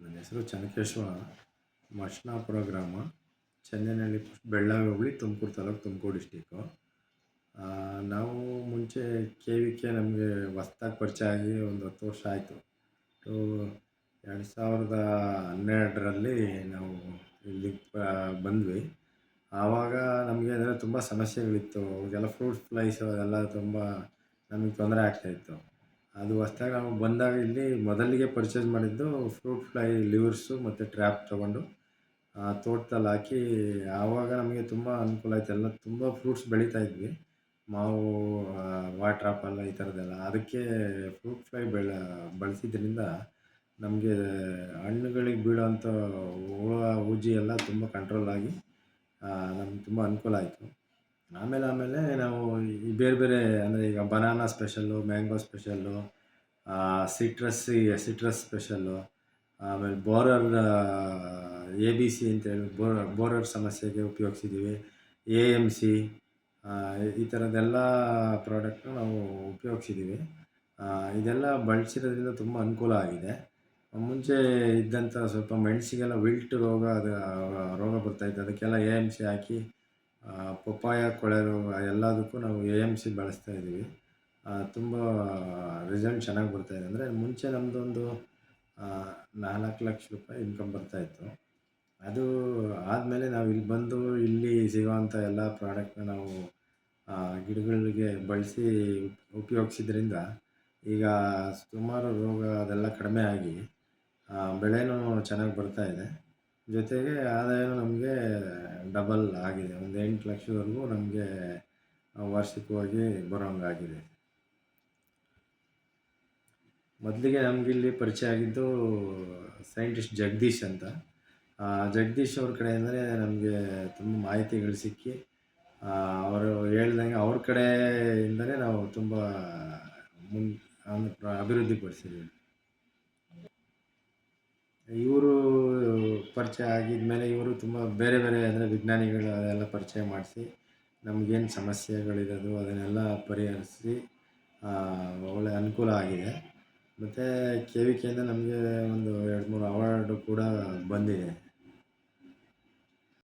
ನನ್ನ ಹೆಸರು ಚನ್ನಕೇಶವ, ಮಶನಾಪುರ ಗ್ರಾಮ, ಚನ್ನೇನಹಳ್ಳಿ ಪೋಸ್ಟ್, ಬೆಳ್ಳಾವಿ ಹೋಬಳಿ, ತುಮಕೂರು ತಾಲೂಕು, ತುಮಕೂರು ಡಿಸ್ಟಿಕ್ಕು. ನಾವು ಮುಂಚೆ ಕೆ ನಮಗೆ ಹೊಸ್ದಾಗಿ ಪರಿಚಯ ಆಗಿ ಒಂದು 10 ವರ್ಷ ಆಯಿತು. 2012ರಲ್ಲಿ ನಾವು ಇಲ್ಲಿಗೆ ಬಂದ್ವಿ. ಆವಾಗ ನಮಗೆ ಅಂದರೆ ತುಂಬ ಸಮಸ್ಯೆಗಳಿತ್ತು. ಅವಾಗೆಲ್ಲ ಫ್ರೂಟ್ ಫ್ಲೈಸು ಅದೆಲ್ಲ ತುಂಬ ನಮಗೆ ತೊಂದರೆ ಆಗ್ತಾಯಿತ್ತು. ಅದು ಹೊಸ್ದಾಗಿ ನಾವು ಬಂದಾಗ ಇಲ್ಲಿ ಮೊದಲಿಗೆ ಪರ್ಚೇಸ್ ಮಾಡಿದ್ದು ಫ್ರೂಟ್ ಫ್ಲೈ ಲಿವರ್ಸು ಮತ್ತು ಟ್ರ್ಯಾಪ್ ತೊಗೊಂಡು ತೋಟದಲ್ಲಿ ಹಾಕಿ, ಆವಾಗ ನಮಗೆ ತುಂಬ ಅನುಕೂಲ ಆಯಿತು. ಎಲ್ಲ ತುಂಬ ಫ್ರೂಟ್ಸ್ ಬೆಳೀತಾ ಇದ್ವಿ. ಮಾವು, ವಾಟರ್ ಆಪಲ್ ಈ ಥರದ್ದೆಲ್ಲ. ಅದಕ್ಕೆ ಫ್ರೂಟ್ ಫ್ಲೈ ಬಳಸಿದ್ರಿಂದ ನಮಗೆ ಹಣ್ಣುಗಳಿಗೆ ಬೀಳೋಂಥ ಹುಳ ಹುಜಿ ಎಲ್ಲ ತುಂಬ ಕಂಟ್ರೋಲ್ ಆಗಿ ನಮ್ಗೆ ತುಂಬ ಅನುಕೂಲ ಆಯಿತು. ಆಮೇಲೆ ನಾವು ಈ ಬೇರೆ ಬೇರೆ ಅಂದರೆ ಈಗ banana special, mango special, citrus special, ಆಮೇಲೆ ಬೋರರ್ ABC ಅಂತೇಳಿ ಬೋರರ್ ಸಮಸ್ಯೆಗೆ ಉಪಯೋಗಿಸಿದ್ದೀವಿ. AMC ಈ ಥರದ್ದೆಲ್ಲ ಪ್ರಾಡಕ್ಟ್ನ ನಾವು ಉಪಯೋಗಿಸಿದ್ದೀವಿ. ಇದೆಲ್ಲ ಬಳಸಿರೋದ್ರಿಂದ ತುಂಬ ಅನುಕೂಲ ಆಗಿದೆ. ಮುಂಚೆ ಇದ್ದಂಥ ಸ್ವಲ್ಪ ಮೆಣಸಿಗೆಲ್ಲ ವಿಲ್ಟ್ ರೋಗ ರೋಗ ಬರ್ತಾಯಿತ್ತು. ಅದಕ್ಕೆಲ್ಲ AMC ಹಾಕಿ, ಪಪ್ಪಾಯ ಕೊಳೆ ರೋಗ ಎಲ್ಲದಕ್ಕೂ ನಾವು AMC ಬಳಸ್ತಾ ಇದ್ದೀವಿ. ತುಂಬ ರಿಸಲ್ಟ್ ಚೆನ್ನಾಗಿ ಬರ್ತಾಯಿದೆ. ಅಂದರೆ ಮುಂಚೆ ನಮ್ಮದೊಂದು 4 ಲಕ್ಷ ರೂಪಾಯಿ ಇನ್ಕಮ್ ಬರ್ತಾಯಿತ್ತು. ಅದು ಆದಮೇಲೆ ನಾವು ಇಲ್ಲಿ ಬಂದು ಇಲ್ಲಿ ಸಿಗೋವಂಥ ಎಲ್ಲ ಪ್ರಾಡಕ್ಟ್ನ ನಾವು ಗಿಡಗಳಿಗೆ ಬಳಸಿ ಉಪಯೋಗಿಸಿದ್ರಿಂದ ಈಗ ಸುಮಾರು ರೋಗ ಅದೆಲ್ಲ ಕಡಿಮೆ ಆಗಿ ಬೆಳೆನೂ ಚೆನ್ನಾಗಿ ಬರ್ತಾಯಿದೆ. ಜೊತೆಗೆ ಆದಾಯನೂ ನಮಗೆ ಡಬಲ್ ಆಗಿದೆ. ಒಂದು 8 ಲಕ್ಷದವರೆಗೂ ನಮಗೆ ವಾರ್ಷಿಕವಾಗಿ ಬರೋಂಗಾಗಿದೆ. ಮೊದಲಿಗೆ ನಮಗಿಲ್ಲಿ ಪರಿಚಯ ಆಗಿದ್ದು ಸೈಂಟಿಸ್ಟ್ ಜಗದೀಶ್ ಅಂತ. ಜಗದೀಶ್ ಅವ್ರ ಕಡೆಯಿಂದಲೇ ನಮಗೆ ತುಂಬ ಮಾಹಿತಿಗಳು ಸಿಕ್ಕಿ, ಅವರು ಹೇಳ್ದಂಗೆ ಅವ್ರ ಕಡೆಯಿಂದಲೇ ನಾವು ತುಂಬ ಅಭಿವೃದ್ಧಿ ಪಡಿಸಿದ್ದೀವಿ. ಇವರು ಪರಿಚಯ ಆಗಿದ್ಮೇಲೆ ಇವರು ತುಂಬ ಬೇರೆ ಬೇರೆ ಅಂದರೆ ವಿಜ್ಞಾನಿಗಳು ಅದೆಲ್ಲ ಪರಿಚಯ ಮಾಡಿಸಿ ನಮಗೇನು ಸಮಸ್ಯೆಗಳಿರೋದು ಅದನ್ನೆಲ್ಲ ಪರಿಹರಿಸಿ ಒಳ್ಳೆ ಅನುಕೂಲ ಆಗಿದೆ. ಮತ್ತು KVKಯಿಂದ ನಮಗೆ ಒಂದು 2-3 ಅವಾರ್ಡು ಕೂಡ ಬಂದಿದೆ.